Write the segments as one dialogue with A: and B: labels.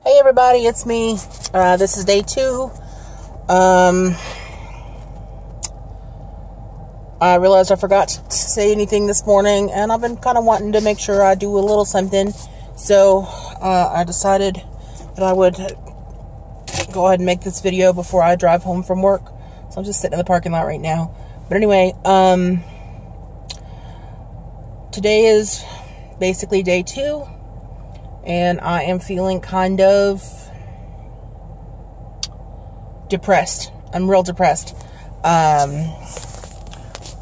A: Hey everybody, it's me. This is day 2. I realized I forgot to say anything this morning, and I've been kind of wanting to make sure I do a little something. So I decided that I would go ahead and make this video before I drive home from work. So I'm just sitting in the parking lot right now. But anyway, today is basically day 2. And I am feeling kind of depressed. I'm real depressed. The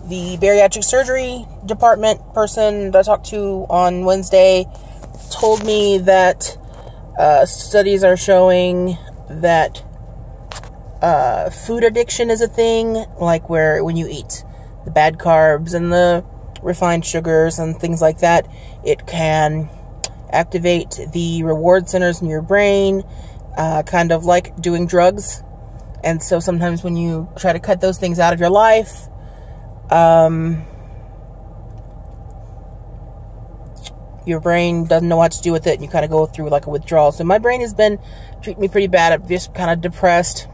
A: bariatric surgery department person that I talked to on Wednesday told me that studies are showing that food addiction is a thing, like where when you eat the bad carbs and the refined sugars and things like that, it can activate the reward centers in your brain, kind of like doing drugs. And so sometimes when you try to cut those things out of your life, your brain doesn't know what to do with it, and you kind of go through like a withdrawal. So my brain has been treating me pretty bad. I'm just kind of depressed,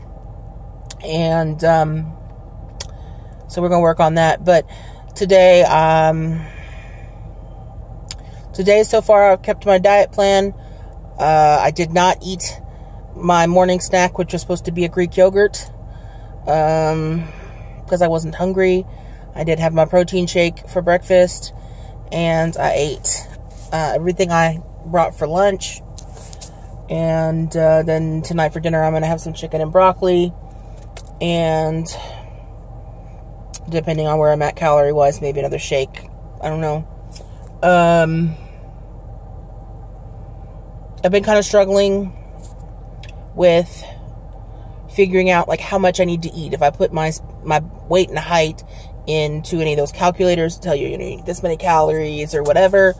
A: and so we're gonna work on that. But today, so far, I've kept my diet plan. I did not eat my morning snack, which was supposed to be a Greek yogurt, because I wasn't hungry. I did have my protein shake for breakfast, and I ate everything I brought for lunch. And then tonight for dinner, I'm going to have some chicken and broccoli, and depending on where I'm at calorie-wise, maybe another shake. I don't know. I've been kind of struggling with figuring out like how much I need to eat. If I put my weight and height into any of those calculators to tell you, need this many calories or whatever,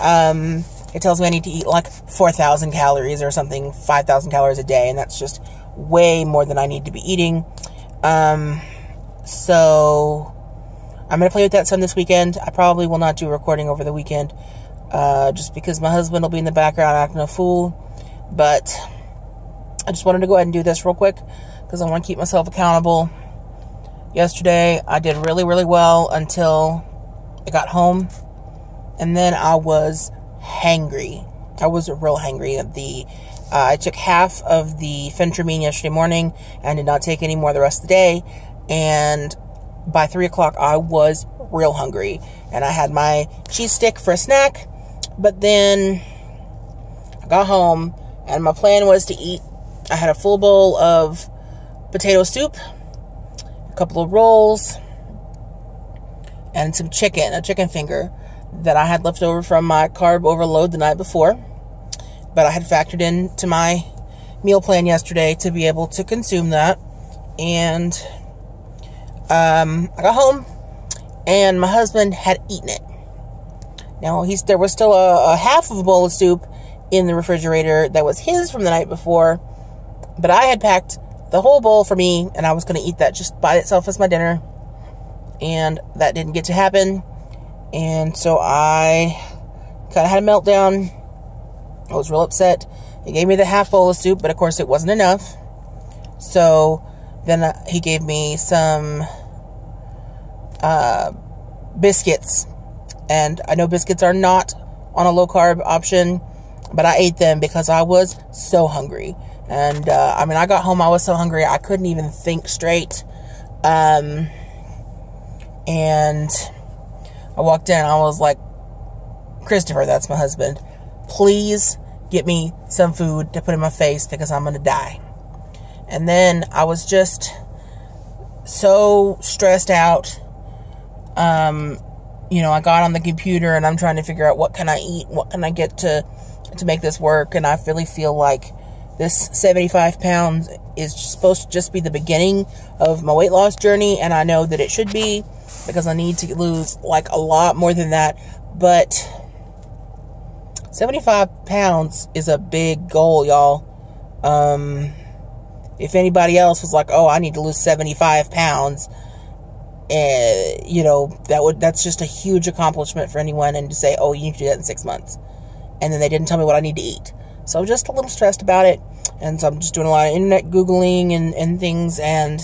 A: it tells me I need to eat like 4,000 calories or something, 5,000 calories a day, and that's just way more than I need to be eating. So I'm going to play with that some this weekend. I probably will not do a recording over the weekend, just because my husband will be in the background acting a fool. But I just wanted to go ahead and do this real quick because I want to keep myself accountable. Yesterday, I did really, really well until I got home, and then I was hangry. I was real hangry. I took half of the Phentermine yesterday morning and did not take any more the rest of the day, and by 3 o'clock, I was real hungry, and I had my cheese stick for a snack. But then I got home, and my plan was to eat. I had a full bowl of potato soup, a couple of rolls, and some chicken, a chicken finger that I had left over from my carb overload the night before. But I had factored into my meal plan yesterday to be able to consume that. And I got home, and my husband had eaten it. Now, there was still a half of a bowl of soup in the refrigerator that was his from the night before, but I had packed the whole bowl for me, and I was going to eat that just by itself as my dinner, and that didn't get to happen. And so I kind of had a meltdown. I was real upset. He gave me the half bowl of soup, but of course it wasn't enough. So then he gave me some biscuits. And I know biscuits are not on a low-carb option, but I ate them because I was so hungry. And, I got home, I was so hungry, I couldn't even think straight. And I walked in, and I was like, Christopher, that's my husband, please get me some food to put in my face because I'm going to die. And then I was just so stressed out. I got on the computer, and I'm trying to figure out what can I eat, what can I get to make this work. And I really feel like this 75 pounds is supposed to just be the beginning of my weight loss journey, and I know that it should be, because I need to lose like a lot more than that. But 75 pounds is a big goal, y'all. If anybody else was like, oh, I need to lose 75 pounds, that's just a huge accomplishment for anyone, and to say, oh, you need to do that in 6 months. And then they didn't tell me what I need to eat. So just a little stressed about it. And so I'm just doing a lot of internet Googling and things. And,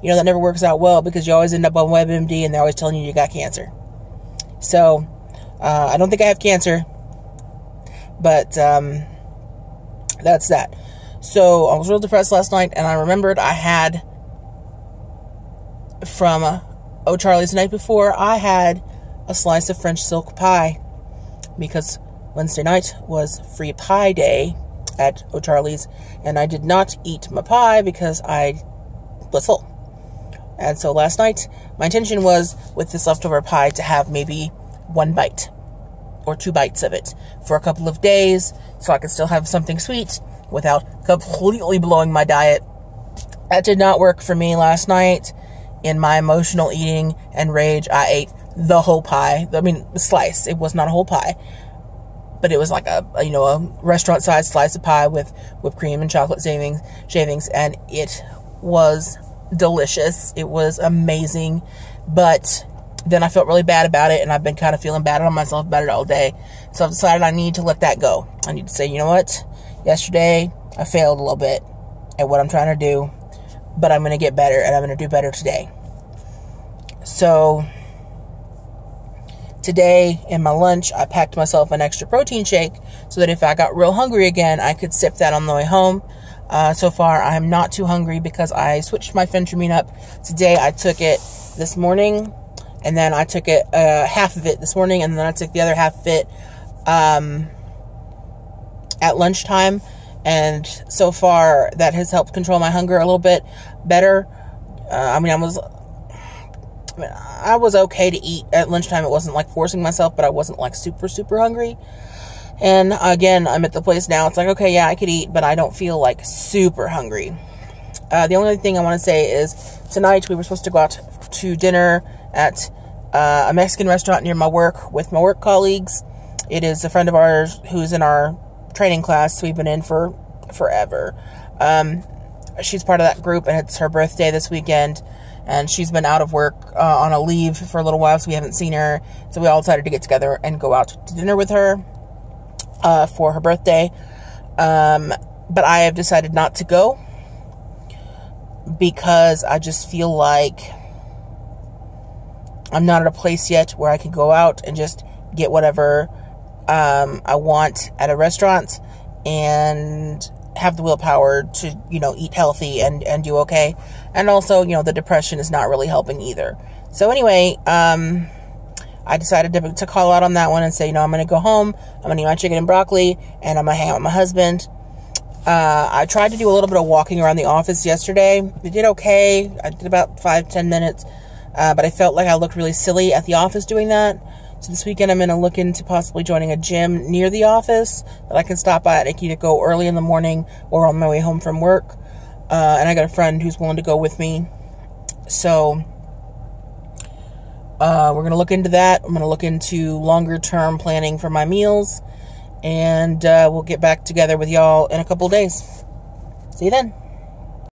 A: you know, that never works out well because you always end up on WebMD and they're always telling you got cancer. So I don't think I have cancer. But that's that. So I was real depressed last night. And I remembered I had from O'Charlie's the night before, I had a slice of French silk pie because Wednesday night was free pie day at O'Charlie's, and I did not eat my pie because I was full. And so last night, my intention was with this leftover pie to have maybe 1 bite or 2 bites of it for a couple of days so I could still have something sweet without completely blowing my diet. That did not work for me last night. In my emotional eating and rage, I ate the whole pie. I mean, the slice. It was not a whole pie. But it was like a restaurant-sized slice of pie with whipped cream and chocolate shavings. And it was delicious. It was amazing. But then I felt really bad about it. And I've been kind of feeling bad on myself about it all day. So I've decided I need to let that go. I need to say, you know what? Yesterday, I failed a little bit at what I'm trying to do. But I'm going to get better, and I'm going to do better today. So, today, in my lunch, I packed myself an extra protein shake so that if I got real hungry again, I could sip that on the way home. So far, I'm not too hungry because I switched my Phentermine up. Today, I took it this morning, and then I took it half of it this morning, and then I took the other half of it at lunchtime. And so far, that has helped control my hunger a little bit better. I was okay to eat at lunchtime. It wasn't like forcing myself, but I wasn't like super, super hungry. And again, I'm at the place now. It's like, okay, yeah, I could eat, but I don't feel like super hungry. The only thing I want to say is tonight we were supposed to go out to dinner at a Mexican restaurant near my work with my work colleagues. It is a friend of ours who's in our training class we've been in for forever. She's part of that group, and it's her birthday this weekend, and she's been out of work on a leave for a little while, so we haven't seen her. So we all decided to get together and go out to dinner with her for her birthday. But I have decided not to go because I just feel like I'm not at a place yet where I can go out and just get whatever I want at a restaurant and have the willpower to, eat healthy and do okay. And also, the depression is not really helping either. So anyway, I decided to call out on that one and say, I'm going to go home. I'm going to eat my chicken and broccoli, and I'm going to hang out with my husband. I tried to do a little bit of walking around the office yesterday. I did okay. I did about 5-10 minutes. But I felt like I looked really silly at the office doing that. So this weekend I'm going to look into possibly joining a gym near the office that I can stop by. I can either go early in the morning or on my way home from work. And I got a friend who's willing to go with me. So we're going to look into that. I'm going to look into longer term planning for my meals. And we'll get back together with y'all in a couple of days. See you then.